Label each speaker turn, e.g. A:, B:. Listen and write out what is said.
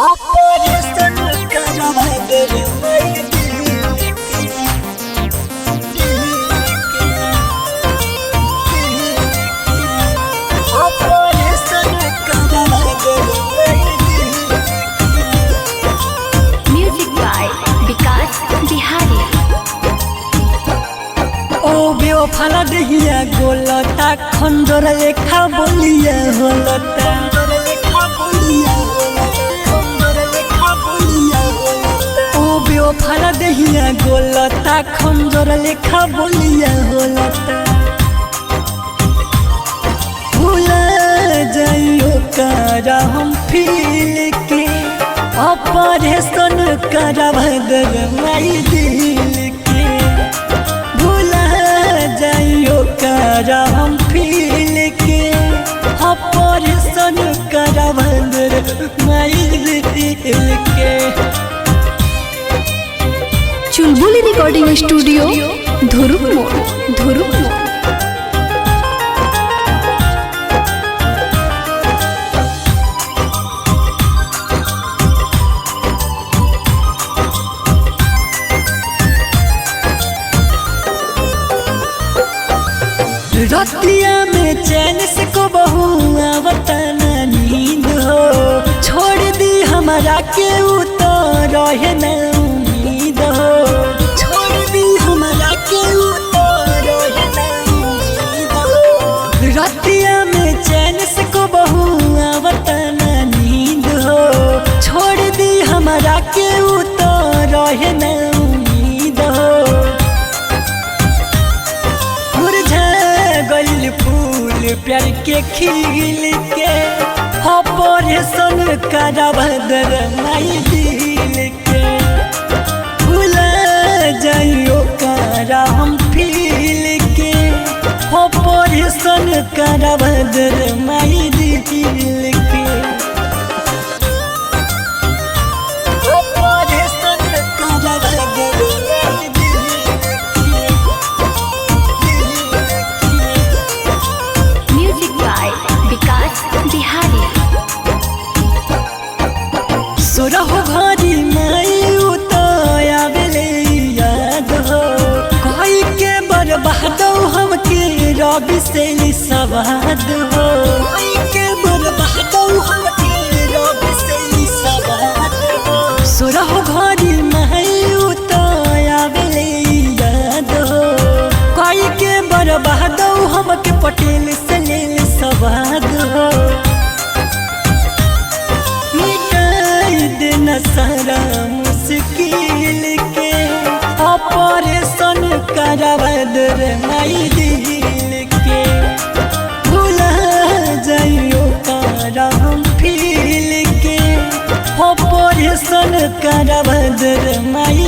A: Operation करवाकर operation करवाकर
B: music by विकास बिहारी।
A: ओ बेवफा दहिया गोलता खंजर लेखा बोलिया होलता ओ बेवफा दहिया गोलता खंजर लेखा बोलिया होलता भूला जाइयो करा हम फील के ऑपरेशन करवाकर माई दिल के भूला जाइयो करा हम फील के ऑपरेशन करवाकर माई दिल के।
B: चुलबुली रिकॉर्डिंग स्टूडियो धुरुप मोड़ धुरुप मोड़।
A: रतिया में चैन से को बहु आवतन नींद हो छोड़ दी हमारा के उतर रहे न उम्मीद हो छोड़ दी हमारा के उतर रहे न उम्मीद हो रतिया में चैन से को बहु आवतन नींद हो छोड़ दी हमारा के उतर रहे न उम्मीद हो गइल फूल प्यार के खिल के ऑपरेशन करवाकर माई दिल के भूला जाइयो करा हम फील के ऑपरेशन करवाकर माई दिल के ऑपरेशन करवाकर
B: म्यूजिक बाय विकास बिहारी।
A: सोरहो घरी माई उतया बेले याद हो कोई के बर्बाद हमके रवि से सवाद हो कोई के बर्बाद हमके रवि से सवाद हो सोरहो घरी माई उतया बेले याद हो कोई के बर्बाद हमके पटेल से सवाद हो देना सारा मुश्किल के ऑपरेशन करवाकर माई दिल के भूला जाइयो करा हम फील के ऑपरेशन करवाकर माई